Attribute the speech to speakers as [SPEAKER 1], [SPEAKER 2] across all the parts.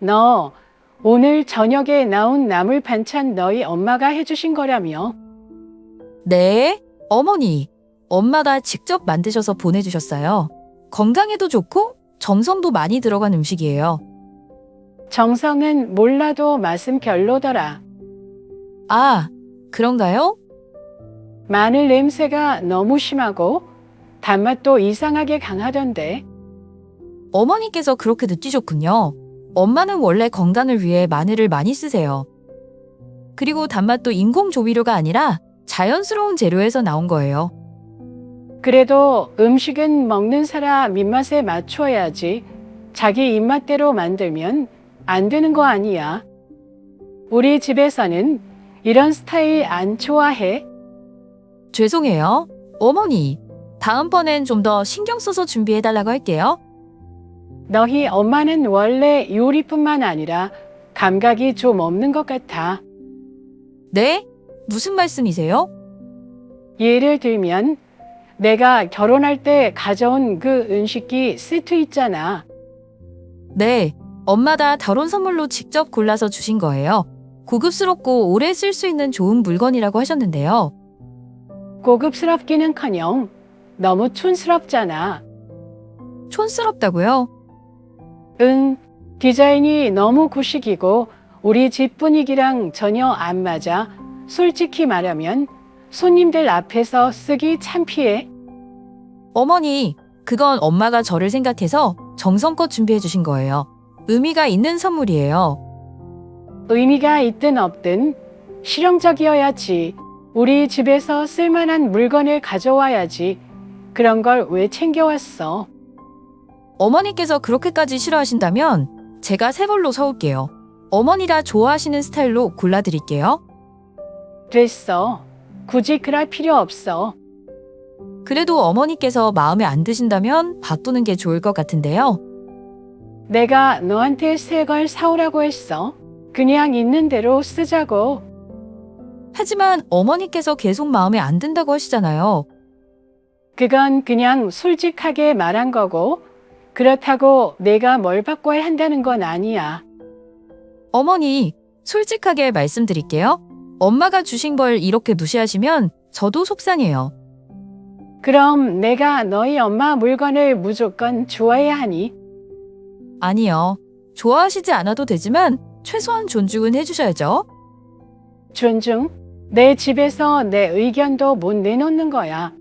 [SPEAKER 1] 너 오늘 저녁에 나온 나물 반찬 너희 엄마가 해주신 거라며?
[SPEAKER 2] 네, 어머니. 엄마가 직접 만드셔서 보내주셨어요. 건강에도 좋고 정성도 많이 들어간 음식이에요.
[SPEAKER 1] 정성은 몰라도 맛은 별로더라.
[SPEAKER 2] 아, 그런가요?
[SPEAKER 1] 마늘 냄새가 너무 심하고 단맛도 이상하게 강하던데.
[SPEAKER 2] 어머니께서 그렇게 느끼셨군요. 엄마는 원래 건강을 위해 마늘을 많이 쓰세요. 그리고 단맛도 인공 조미료가 아니라 자연스러운 재료에서 나온 거예요.
[SPEAKER 1] 그래도 음식은 먹는 사람 입맛에 맞춰야지. 자기 입맛대로 만들면 안 되는 거 아니야. 우리 집에서는 이런 스타일 안 좋아해.
[SPEAKER 2] 죄송해요. 어머니, 다음번엔 좀 더 신경 써서 준비해달라고 할게요.
[SPEAKER 1] 너희 엄마는 원래 요리뿐만 아니라 감각이 좀 없는 것 같아.
[SPEAKER 2] 네? 무슨 말씀이세요?
[SPEAKER 1] 예를 들면 내가 결혼할 때 가져온 그 은식기 세트 있잖아.
[SPEAKER 2] 네, 엄마가 결혼 선물로 직접 골라서 주신 거예요. 고급스럽고 오래 쓸 수 있는 좋은 물건이라고 하셨는데요.
[SPEAKER 1] 고급스럽기는커녕 너무 촌스럽잖아.
[SPEAKER 2] 촌스럽다고요?
[SPEAKER 1] 응, 디자인이 너무 구식이고 우리 집 분위기랑 전혀 안 맞아. 솔직히 말하면 손님들 앞에서 쓰기 창피해.
[SPEAKER 2] 어머니, 그건 엄마가 저를 생각해서 정성껏 준비해 주신 거예요. 의미가 있는 선물이에요.
[SPEAKER 1] 의미가 있든 없든 실용적이어야지. 우리 집에서 쓸만한 물건을 가져와야지. 그런 걸 왜 챙겨왔어?
[SPEAKER 2] 어머니께서 그렇게까지 싫어하신다면 제가 새 걸로 사올게요. 어머니가 좋아하시는 스타일로 골라드릴게요.
[SPEAKER 1] 됐어. 굳이 그럴 필요 없어.
[SPEAKER 2] 그래도 어머니께서 마음에 안 드신다면 바꾸는 게 좋을 것 같은데요.
[SPEAKER 1] 내가 너한테 새 걸 사오라고 했어. 그냥 있는 대로 쓰자고.
[SPEAKER 2] 하지만 어머니께서 계속 마음에 안 든다고 하시잖아요.
[SPEAKER 1] 그건 그냥 솔직하게 말한 거고, 그렇다고 내가 뭘 바꿔야 한다는 건 아니야.
[SPEAKER 2] 어머니, 솔직하게 말씀드릴게요. 엄마가 주신 걸 이렇게 무시하시면 저도 속상해요.
[SPEAKER 1] 그럼 내가 너희 엄마 물건을 무조건 좋아해야 하니?
[SPEAKER 2] 아니요. 좋아하시지 않아도 되지만 최소한 존중은 해주셔야죠.
[SPEAKER 1] 존중? 내 집에서 내 의견도 못 내놓는 거야.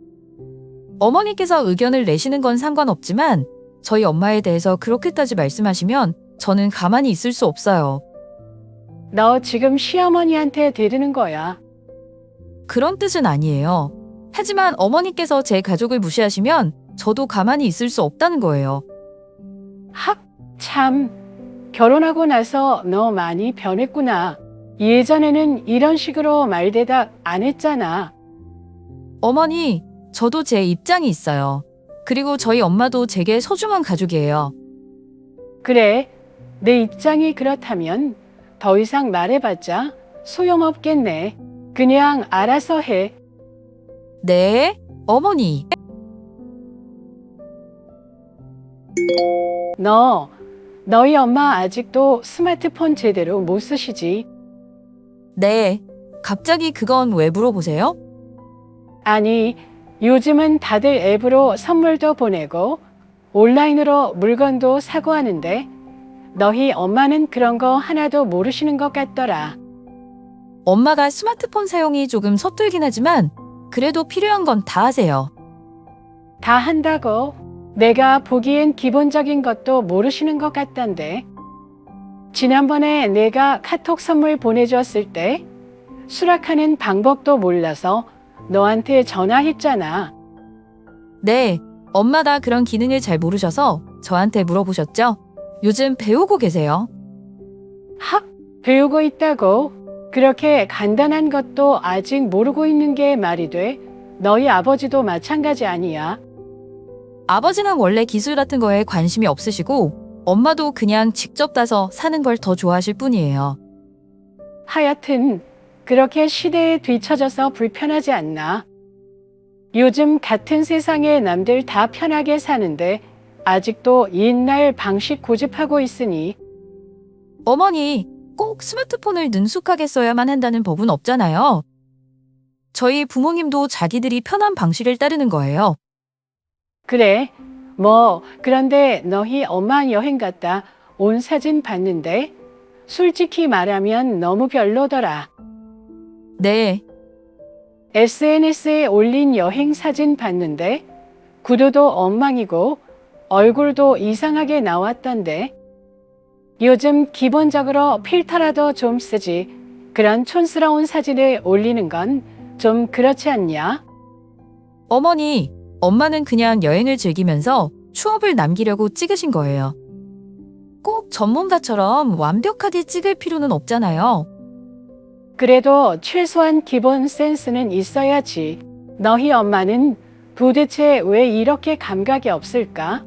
[SPEAKER 2] 어머니께서 의견을 내시는 건 상관없지만 저희 엄마에 대해서 그렇게까지 말씀하시면 저는 가만히 있을 수 없어요.
[SPEAKER 1] 너 지금 시어머니한테 대드는 거야.
[SPEAKER 2] 그런 뜻은 아니에요. 하지만 어머니께서 제 가족을 무시하시면 저도 가만히 있을 수 없다는 거예요.
[SPEAKER 1] 학, 참. 결혼하고 나서 너 많이 변했구나. 예전에는 이런 식으로 말대답 안 했잖아.
[SPEAKER 2] 어머니, 저도 제 입장이 있어요. 그리고 저희 엄마도 제게 소중한 가족이에요.
[SPEAKER 1] 그래, 내 입장이 그렇다면 더 이상 말해봤자 소용없겠네. 그냥 알아서 해.
[SPEAKER 2] 네, 어머니.
[SPEAKER 1] 너희 엄마 아직도 스마트폰 제대로 못 쓰시지?
[SPEAKER 2] 네, 갑자기 그건 왜 물어보세요?
[SPEAKER 1] 아니, 요즘은 다들 앱으로 선물도 보내고 온라인으로 물건도 사고 하는데 너희 엄마는 그런 거 하나도 모르시는 것 같더라.
[SPEAKER 2] 엄마가 스마트폰 사용이 조금 서툴긴 하지만 그래도 필요한 건 다 하세요.
[SPEAKER 1] 다 한다고? 내가 보기엔 기본적인 것도 모르시는 것 같던데. 지난번에 내가 카톡 선물 보내줬을 때 수락하는 방법도 몰라서 너한테 전화했잖아.
[SPEAKER 2] 네, 엄마가 그런 기능을 잘 모르셔서 저한테 물어보셨죠? 요즘 배우고 계세요.
[SPEAKER 1] 학, 배우고 있다고? 그렇게 간단한 것도 아직 모르고 있는 게 말이 돼? 너희 아버지도 마찬가지 아니야?
[SPEAKER 2] 아버지는 원래 기술 같은 거에 관심이 없으시고 엄마도 그냥 직접 따서 사는 걸 더 좋아하실 뿐이에요.
[SPEAKER 1] 하여튼 그렇게 시대에 뒤처져서 불편하지 않나? 요즘 같은 세상에 남들 다 편하게 사는데 아직도 옛날 방식 고집하고 있으니.
[SPEAKER 2] 어머니, 꼭 스마트폰을 능숙하게 써야만 한다는 법은 없잖아요. 저희 부모님도 자기들이 편한 방식을 따르는 거예요.
[SPEAKER 1] 그래. 그런데 너희 엄마 여행 갔다 온 사진 봤는데 솔직히 말하면 너무 별로더라.
[SPEAKER 2] 네,
[SPEAKER 1] SNS에 올린 여행 사진 봤는데 구도도 엉망이고 얼굴도 이상하게 나왔던데. 요즘 기본적으로 필터라도 좀 쓰지. 그런 촌스러운 사진을 올리는 건 좀 그렇지 않냐?
[SPEAKER 2] 어머니, 엄마는 그냥 여행을 즐기면서 추억을 남기려고 찍으신 거예요. 꼭 전문가처럼 완벽하게 찍을 필요는 없잖아요.
[SPEAKER 1] 그래도 최소한 기본 센스는 있어야지. 너희 엄마는 도대체 왜 이렇게 감각이 없을까?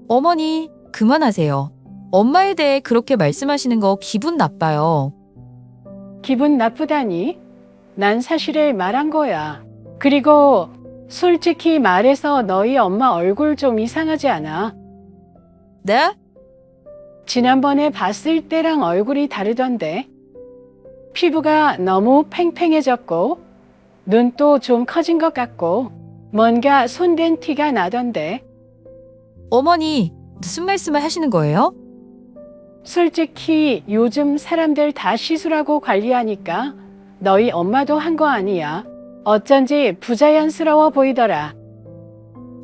[SPEAKER 2] 어머니, 그만하세요. 엄마에 대해 그렇게 말씀하시는 거 기분 나빠요.
[SPEAKER 1] 기분 나쁘다니? 난 사실을 말한 거야. 그리고 솔직히 말해서 너희 엄마 얼굴 좀 이상하지 않아?
[SPEAKER 2] 네?
[SPEAKER 1] 지난번에 봤을 때랑 얼굴이 다르던데. 피부가 너무 팽팽해졌고 눈도 좀 커진 것 같고 뭔가 손댄 티가 나던데.
[SPEAKER 2] 어머니, 무슨 말씀을 하시는 거예요?
[SPEAKER 1] 솔직히 요즘 사람들 다 시술하고 관리하니까 너희 엄마도 한 거 아니야. 어쩐지 부자연스러워 보이더라.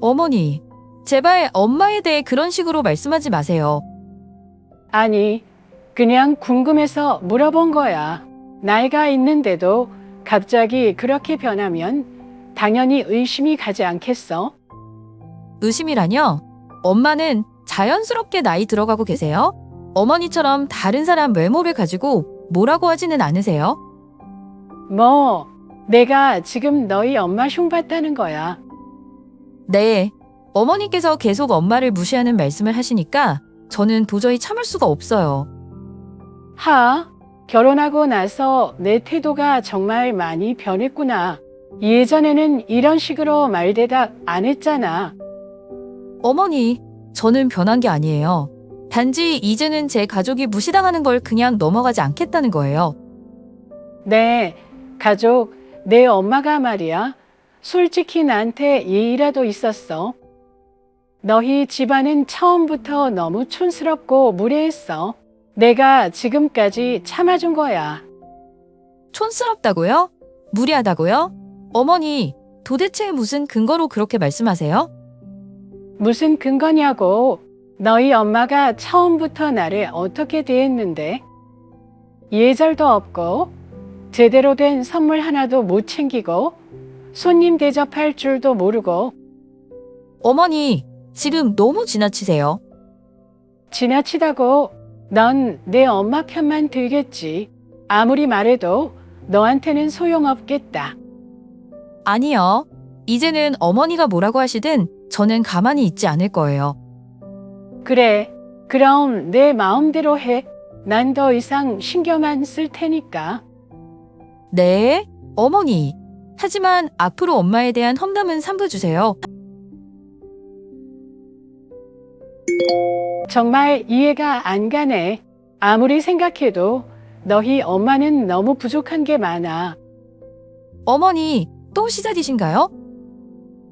[SPEAKER 2] 어머니, 제발 엄마에 대해 그런 식으로 말씀하지 마세요.
[SPEAKER 1] 아니, 그냥 궁금해서 물어본 거야. 나이가 있는데도 갑자기 그렇게 변하면 당연히 의심이 가지 않겠어?
[SPEAKER 2] 의심이라뇨? 엄마는 자연스럽게 나이 들어가고 계세요? 어머니처럼 다른 사람 외모를 가지고 뭐라고 하지는 않으세요?
[SPEAKER 1] 내가 지금 너희 엄마 흉봤다는 거야.
[SPEAKER 2] 네, 어머니께서 계속 엄마를 무시하는 말씀을 하시니까 저는 도저히 참을 수가 없어요.
[SPEAKER 1] 결혼하고 나서 내 태도가 정말 많이 변했구나. 예전에는 이런 식으로 말대답 안 했잖아.
[SPEAKER 2] 어머니, 저는 변한 게 아니에요. 단지 이제는 제 가족이 무시당하는 걸 그냥 넘어가지 않겠다는 거예요.
[SPEAKER 1] 내 가족, 내 엄마가 말이야. 솔직히 나한테 예의라도 있었어. 너희 집안은 처음부터 너무 촌스럽고 무례했어. 내가 지금까지 참아준 거야.
[SPEAKER 2] 촌스럽다고요? 무리하다고요? 어머니, 도대체 무슨 근거로 그렇게 말씀하세요?
[SPEAKER 1] 무슨 근거냐고. 너희 엄마가 처음부터 나를 어떻게 대했는데? 예절도 없고 제대로 된 선물 하나도 못 챙기고 손님 대접할 줄도 모르고.
[SPEAKER 2] 어머니, 지금 너무 지나치세요.
[SPEAKER 1] 지나치다고. 넌 내 엄마 편만 들겠지. 아무리 말해도 너한테는 소용없겠다.
[SPEAKER 2] 아니요. 이제는 어머니가 뭐라고 하시든 저는 가만히 있지 않을 거예요.
[SPEAKER 1] 그래, 그럼 내 마음대로 해. 난 더 이상 신경 안 쓸 테니까.
[SPEAKER 2] 네, 어머니. 하지만 앞으로 엄마에 대한 험담은 삼부주세요.
[SPEAKER 1] 정말 이해가 안 가네. 아무리 생각해도 너희 엄마는 너무 부족한 게 많아.
[SPEAKER 2] 어머니, 또 시작이신가요?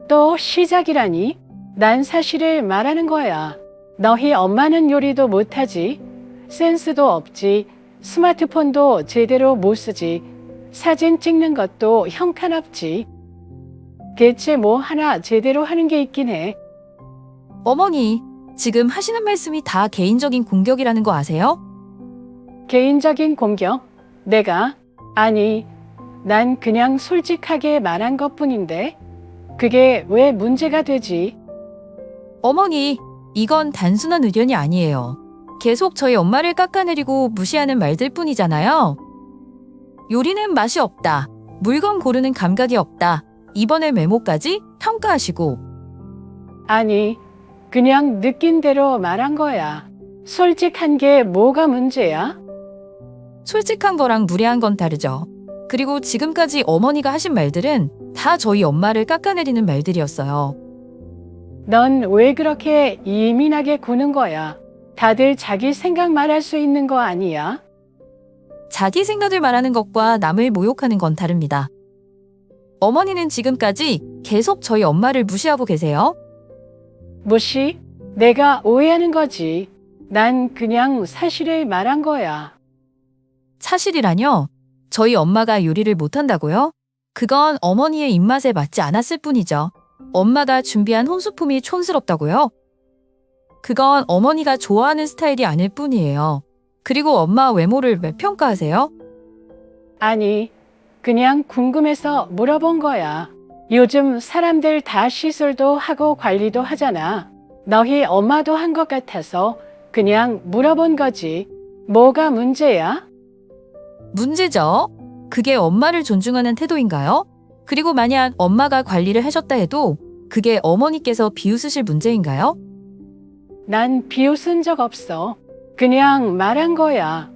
[SPEAKER 1] 또 시작이라니? 난 사실을 말하는 거야. 너희 엄마는 요리도 못하지. 센스도 없지. 스마트폰도 제대로 못 쓰지. 사진 찍는 것도 형편없지. 대체 뭐 하나 제대로 하는 게 있긴 해.
[SPEAKER 2] 어머니, 지금 하시는 말씀이 다 개인적인 공격이라는 거 아세요?
[SPEAKER 1] 개인적인 공격? 아니, 난 그냥 솔직하게 말한 것뿐인데 그게 왜 문제가 되지?
[SPEAKER 2] 어머니, 이건 단순한 의견이 아니에요. 계속 저희 엄마를 깎아내리고 무시하는 말들 뿐이잖아요. 요리는 맛이 없다. 물건 고르는 감각이 없다. 이번에 메모까지 평가하시고.
[SPEAKER 1] 아니, 그냥 느낀 대로 말한 거야. 솔직한 게 뭐가 문제야?
[SPEAKER 2] 솔직한 거랑 무례한 건 다르죠. 그리고 지금까지 어머니가 하신 말들은 다 저희 엄마를 깎아내리는 말들이었어요.
[SPEAKER 1] 넌 왜 그렇게 예민하게 구는 거야? 다들 자기 생각 말할 수 있는 거 아니야?
[SPEAKER 2] 자기 생각을 말하는 것과 남을 모욕하는 건 다릅니다. 어머니는 지금까지 계속 저희 엄마를 무시하고 계세요.
[SPEAKER 1] 무시? 내가 오해하는 거지. 난 그냥 사실을 말한 거야.
[SPEAKER 2] 사실이라뇨? 저희 엄마가 요리를 못한다고요? 그건 어머니의 입맛에 맞지 않았을 뿐이죠. 엄마가 준비한 혼수품이 촌스럽다고요? 그건 어머니가 좋아하는 스타일이 아닐 뿐이에요. 그리고 엄마 외모를 왜 평가하세요?
[SPEAKER 1] 아니, 그냥 궁금해서 물어본 거야. 요즘 사람들 다 시술도 하고 관리도 하잖아. 너희 엄마도 한 것 같아서 그냥 물어본 거지. 뭐가 문제야?
[SPEAKER 2] 문제죠? 그게 엄마를 존중하는 태도인가요? 그리고 만약 엄마가 관리를 하셨다 해도 그게 어머니께서 비웃으실 문제인가요?
[SPEAKER 1] 난 비웃은 적 없어. 그냥 말한 거야.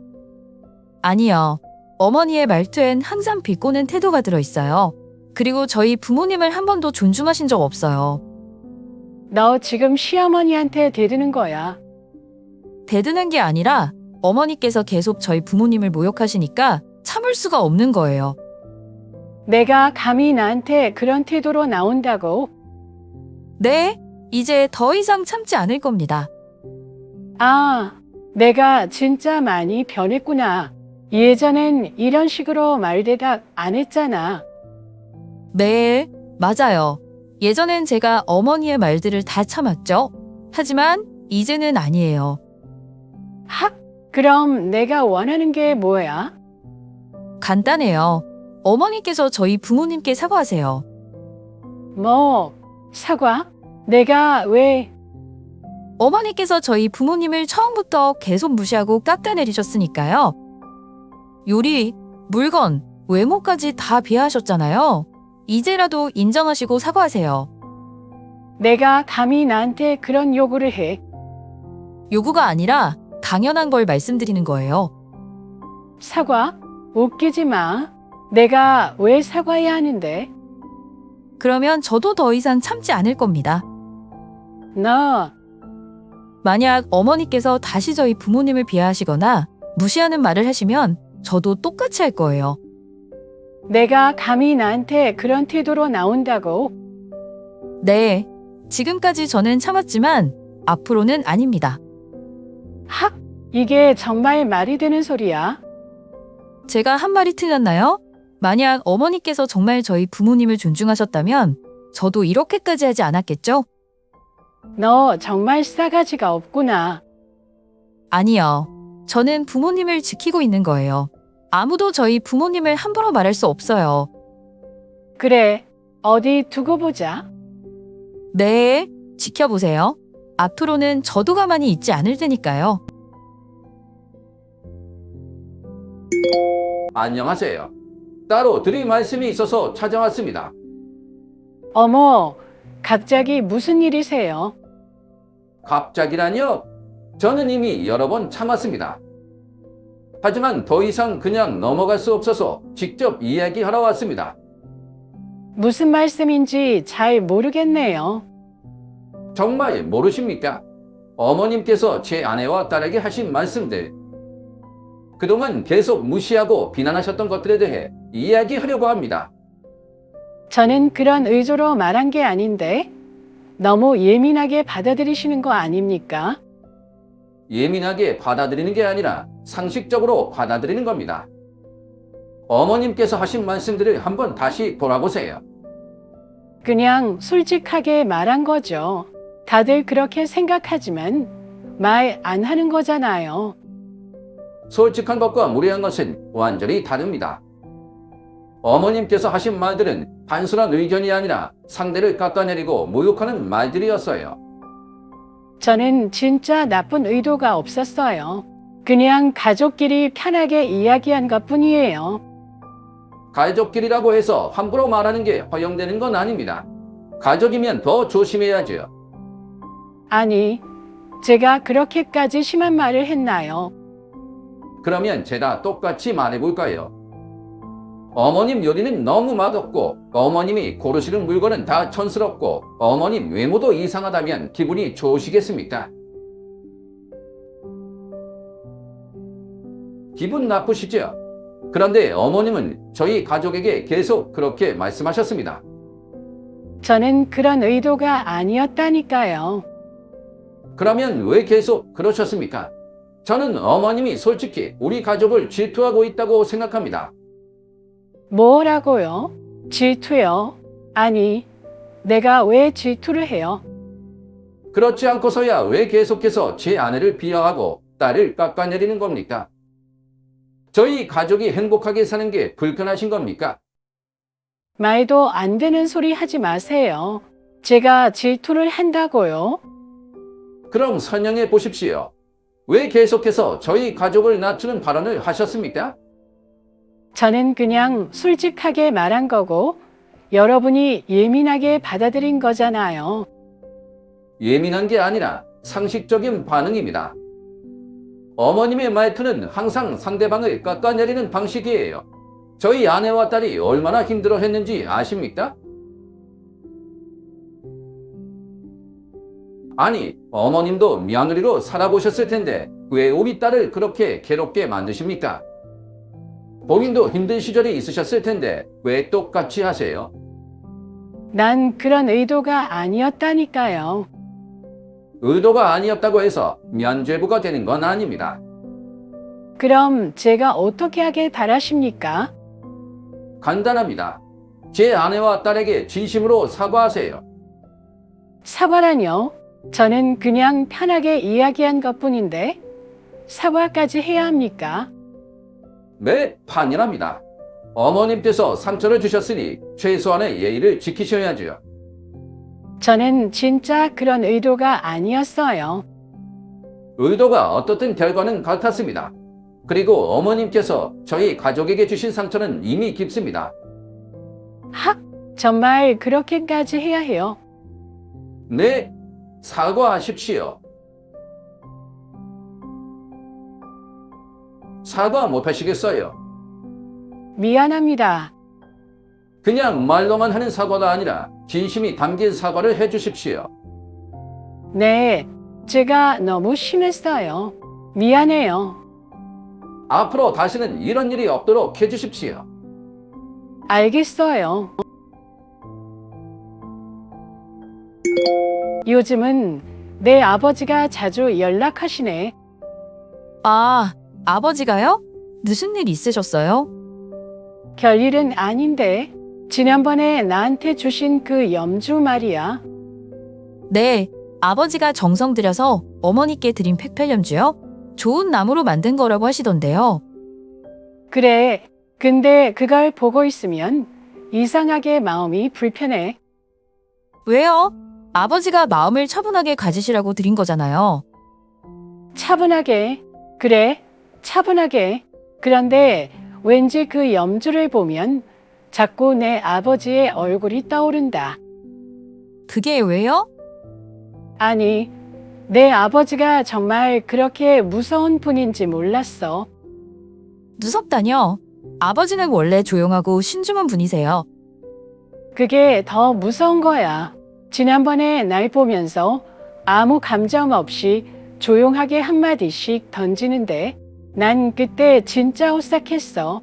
[SPEAKER 2] 아니요. 어머니의 말투엔 항상 비꼬는 태도가 들어있어요. 그리고 저희 부모님을 한 번도 존중하신 적 없어요.
[SPEAKER 1] 너 지금 시어머니한테 대드는 거야.
[SPEAKER 2] 대드는 게 아니라 어머니께서 계속 저희 부모님을 모욕하시니까 참을 수가 없는 거예요.
[SPEAKER 1] 내가 감히 나한테 그런 태도로 나온다고?
[SPEAKER 2] 네, 이제 더 이상 참지 않을 겁니다.
[SPEAKER 1] 아, 내가 진짜 많이 변했구나. 예전엔 이런 식으로 말대답 안 했잖아.
[SPEAKER 2] 네, 맞아요. 예전엔 제가 어머니의 말들을 다 참았죠. 하지만 이제는 아니에요.
[SPEAKER 1] 학? 그럼 내가 원하는 게 뭐야?
[SPEAKER 2] 간단해요. 어머니께서 저희 부모님께 사과하세요.
[SPEAKER 1] 뭐, 사과? 내가 왜?
[SPEAKER 2] 어머니께서 저희 부모님을 처음부터 계속 무시하고 깎아내리셨으니까요. 요리, 물건, 외모까지 다 비하하셨잖아요. 이제라도 인정하시고 사과하세요.
[SPEAKER 1] 내가 감히 나한테 그런 요구를 해.
[SPEAKER 2] 요구가 아니라 당연한 걸 말씀드리는 거예요.
[SPEAKER 1] 사과? 웃기지 마. 내가 왜 사과해야 하는데?
[SPEAKER 2] 그러면 저도 더 이상 참지 않을 겁니다.
[SPEAKER 1] 너,
[SPEAKER 2] 만약 어머니께서 다시 저희 부모님을 비하하시거나 무시하는 말을 하시면 저도 똑같이 할 거예요.
[SPEAKER 1] 내가 감히 나한테 그런 태도로 나온다고?
[SPEAKER 2] 네, 지금까지 저는 참았지만 앞으로는 아닙니다.
[SPEAKER 1] 학? 이게 정말 말이 되는 소리야?
[SPEAKER 2] 제가 한 말이 틀렸나요? 만약 어머니께서 정말 저희 부모님을 존중하셨다면 저도 이렇게까지 하지 않았겠죠?
[SPEAKER 1] 너 정말 싸가지가 없구나.
[SPEAKER 2] 아니요. 저는 부모님을 지키고 있는 거예요. 아무도 저희 부모님을 함부로 말할 수 없어요.
[SPEAKER 1] 그래, 어디 두고 보자.
[SPEAKER 2] 네, 지켜보세요. 앞으로는 저도 가만히 있지 않을 테니까요.
[SPEAKER 3] 안녕하세요. 따로 드릴 말씀이 있어서 찾아왔습니다.
[SPEAKER 1] 어머, 갑자기 무슨 일이세요?
[SPEAKER 3] 갑자기라뇨? 저는 이미 여러 번 참았습니다. 하지만 더 이상 그냥 넘어갈 수 없어서 직접 이야기하러 왔습니다.
[SPEAKER 1] 무슨 말씀인지 잘 모르겠네요.
[SPEAKER 3] 정말 모르십니까? 어머님께서 제 아내와 딸에게 하신 말씀들, 그동안 계속 무시하고 비난하셨던 것들에 대해 이야기하려고 합니다.
[SPEAKER 1] 저는 그런 의도로 말한 게 아닌데 너무 예민하게 받아들이시는 거 아닙니까?
[SPEAKER 3] 예민하게 받아들이는 게 아니라 상식적으로 받아들이는 겁니다. 어머님께서 하신 말씀들을 한번 다시 돌아보세요.
[SPEAKER 1] 그냥 솔직하게 말한 거죠. 다들 그렇게 생각하지만 말 안 하는 거잖아요.
[SPEAKER 3] 솔직한 것과 무례한 것은 완전히 다릅니다. 어머님께서 하신 말들은 단순한 의견이 아니라 상대를 깎아내리고 모욕하는 말들이었어요.
[SPEAKER 1] 저는 진짜 나쁜 의도가 없었어요. 그냥 가족끼리 편하게 이야기한 것뿐이에요.
[SPEAKER 3] 가족끼리라고 해서 함부로 말하는 게 허용되는 건 아닙니다. 가족이면 더 조심해야죠.
[SPEAKER 1] 아니, 제가 그렇게까지 심한 말을 했나요?
[SPEAKER 3] 그러면 제가 똑같이 말해볼까요? 어머님 요리는 너무 맛없고 어머님이 고르시는 물건은 다 촌스럽고 어머님 외모도 이상하다면 기분이 좋으시겠습니까? 기분 나쁘시죠? 그런데 어머님은 저희 가족에게 계속 그렇게 말씀하셨습니다.
[SPEAKER 1] 저는 그런 의도가 아니었다니까요.
[SPEAKER 3] 그러면 왜 계속 그러셨습니까? 저는 어머님이 솔직히 우리 가족을 질투하고 있다고 생각합니다.
[SPEAKER 1] 뭐라고요? 질투요? 아니, 내가 왜 질투를 해요?
[SPEAKER 3] 그렇지 않고서야 왜 계속해서 제 아내를 비하하고 딸을 깎아내리는 겁니까? 저희 가족이 행복하게 사는 게 불편하신 겁니까?
[SPEAKER 1] 말도 안 되는 소리 하지 마세요. 제가 질투를 한다고요?
[SPEAKER 3] 그럼 설명해 보십시오. 왜 계속해서 저희 가족을 낮추는 발언을 하셨습니까?
[SPEAKER 1] 저는 그냥 솔직하게 말한 거고 여러분이 예민하게 받아들인 거잖아요.
[SPEAKER 3] 예민한 게 아니라 상식적인 반응입니다. 어머님의 말투는 항상 상대방을 깎아내리는 방식이에요. 저희 아내와 딸이 얼마나 힘들어 했는지 아십니까? 아니, 어머님도 며느리로 살아보셨을 텐데 왜 우리 딸을 그렇게 괴롭게 만드십니까? 본인도 힘든 시절이 있으셨을 텐데 왜 똑같이 하세요?
[SPEAKER 1] 난 그런 의도가 아니었다니까요.
[SPEAKER 3] 의도가 아니었다고 해서 면죄부가 되는 건 아닙니다.
[SPEAKER 1] 그럼 제가 어떻게 하길 바라십니까?
[SPEAKER 3] 간단합니다. 제 아내와 딸에게 진심으로 사과하세요.
[SPEAKER 1] 사과라뇨? 저는 그냥 편하게 이야기한 것뿐인데 사과까지 해야 합니까?
[SPEAKER 3] 네, 판이랍니다. 어머님께서 상처를 주셨으니 최소한의 예의를 지키셔야죠.
[SPEAKER 1] 저는 진짜 그런 의도가 아니었어요.
[SPEAKER 3] 의도가 어떻든 결과는 같았습니다. 그리고 어머님께서 저희 가족에게 주신 상처는 이미 깊습니다.
[SPEAKER 1] 정말 그렇게까지 해야 해요.
[SPEAKER 3] 네, 사과하십시오. 사과 못 하시겠어요?
[SPEAKER 1] 미안합니다.
[SPEAKER 3] 그냥 말로만 하는 사과가 아니라 진심이 담긴 사과를 해주십시오.
[SPEAKER 1] 네, 제가 너무 심했어요. 미안해요.
[SPEAKER 3] 앞으로 다시는 이런 일이 없도록 해주십시오.
[SPEAKER 1] 알겠어요. 요즘은 내 아버지가 자주 연락하시네.
[SPEAKER 2] 아, 아버지가요? 무슨 일 있으셨어요?
[SPEAKER 1] 별일은 아닌데 지난번에 나한테 주신 그 염주 말이야.
[SPEAKER 2] 네, 아버지가 정성 들여서 어머니께 드린 팩펠염주요? 좋은 나무로 만든 거라고 하시던데요.
[SPEAKER 1] 그래, 근데 그걸 보고 있으면 이상하게 마음이 불편해.
[SPEAKER 2] 왜요? 아버지가 마음을 차분하게 가지시라고 드린 거잖아요.
[SPEAKER 1] 차분하게. 그래, 차분하게. 그런데 왠지 그 염주를 보면 자꾸 내 아버지의 얼굴이 떠오른다.
[SPEAKER 2] 그게 왜요?
[SPEAKER 1] 아니, 내 아버지가 정말 그렇게 무서운 분인지 몰랐어.
[SPEAKER 2] 무섭다뇨? 아버지는 원래 조용하고 신중한 분이세요.
[SPEAKER 1] 그게 더 무서운 거야. 지난번에 날 보면서 아무 감정 없이 조용하게 한마디씩 던지는데 난 그때 진짜 오싹했어.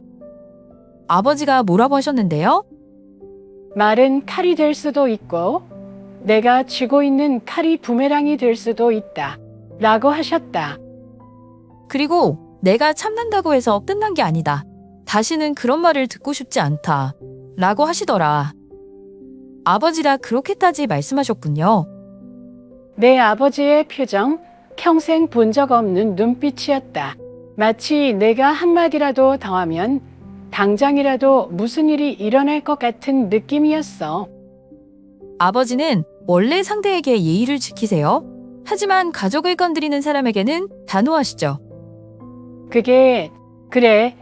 [SPEAKER 2] 아버지가 뭐라고 하셨는데요?
[SPEAKER 1] 말은 칼이 될 수도 있고 내가 쥐고 있는 칼이 부메랑이 될 수도 있다. 라고 하셨다.
[SPEAKER 2] 그리고 내가 참는다고 해서 끝난 게 아니다. 다시는 그런 말을 듣고 싶지 않다. 라고 하시더라. 아버지가 그렇게까지 말씀하셨군요.
[SPEAKER 1] 내 아버지의 표정, 평생 본 적 없는 눈빛이었다. 마치 내가 한마디라도 더하면 당장이라도 무슨 일이 일어날 것 같은 느낌이었어.
[SPEAKER 2] 아버지는 원래 상대에게 예의를 지키세요. 하지만 가족을 건드리는 사람에게는 단호하시죠.
[SPEAKER 1] 그래,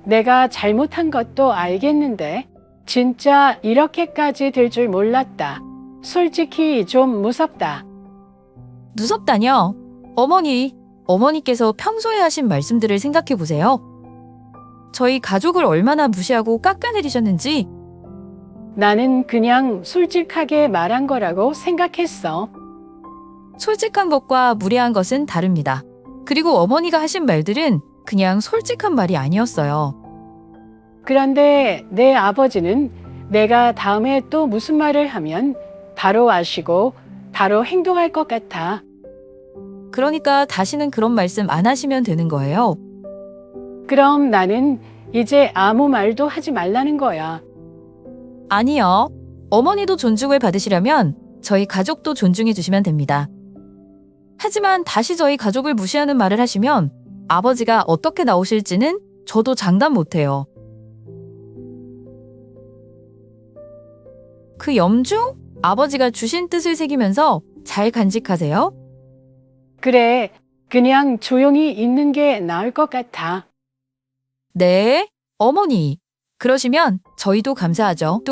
[SPEAKER 1] 내가 잘못한 것도 알겠는데 진짜 이렇게까지 될 줄 몰랐다. 솔직히 좀 무섭다.
[SPEAKER 2] 무섭다뇨? 어머니께서 평소에 하신 말씀들을 생각해 보세요. 저희 가족을 얼마나 무시하고 깎아내리셨는지.
[SPEAKER 1] 나는 그냥 솔직하게 말한 거라고 생각했어.
[SPEAKER 2] 솔직한 것과 무례한 것은 다릅니다. 그리고 어머니가 하신 말들은 그냥 솔직한 말이 아니었어요.
[SPEAKER 1] 그런데 내 아버지는 내가 다음에 또 무슨 말을 하면 바로 아시고 바로 행동할 것 같아.
[SPEAKER 2] 그러니까 다시는 그런 말씀 안 하시면 되는 거예요.
[SPEAKER 1] 그럼 나는 이제 아무 말도 하지 말라는 거야.
[SPEAKER 2] 아니요. 어머니도 존중을 받으시려면 저희 가족도 존중해 주시면 됩니다. 하지만 다시 저희 가족을 무시하는 말을 하시면 아버지가 어떻게 나오실지는 저도 장담 못해요. 그 염중? 아버지가 주신 뜻을 새기면서 잘 간직하세요.
[SPEAKER 1] 그래, 그냥 조용히 있는 게 나을 것 같아.
[SPEAKER 2] 네, 어머니. 그러시면 저희도 감사하죠.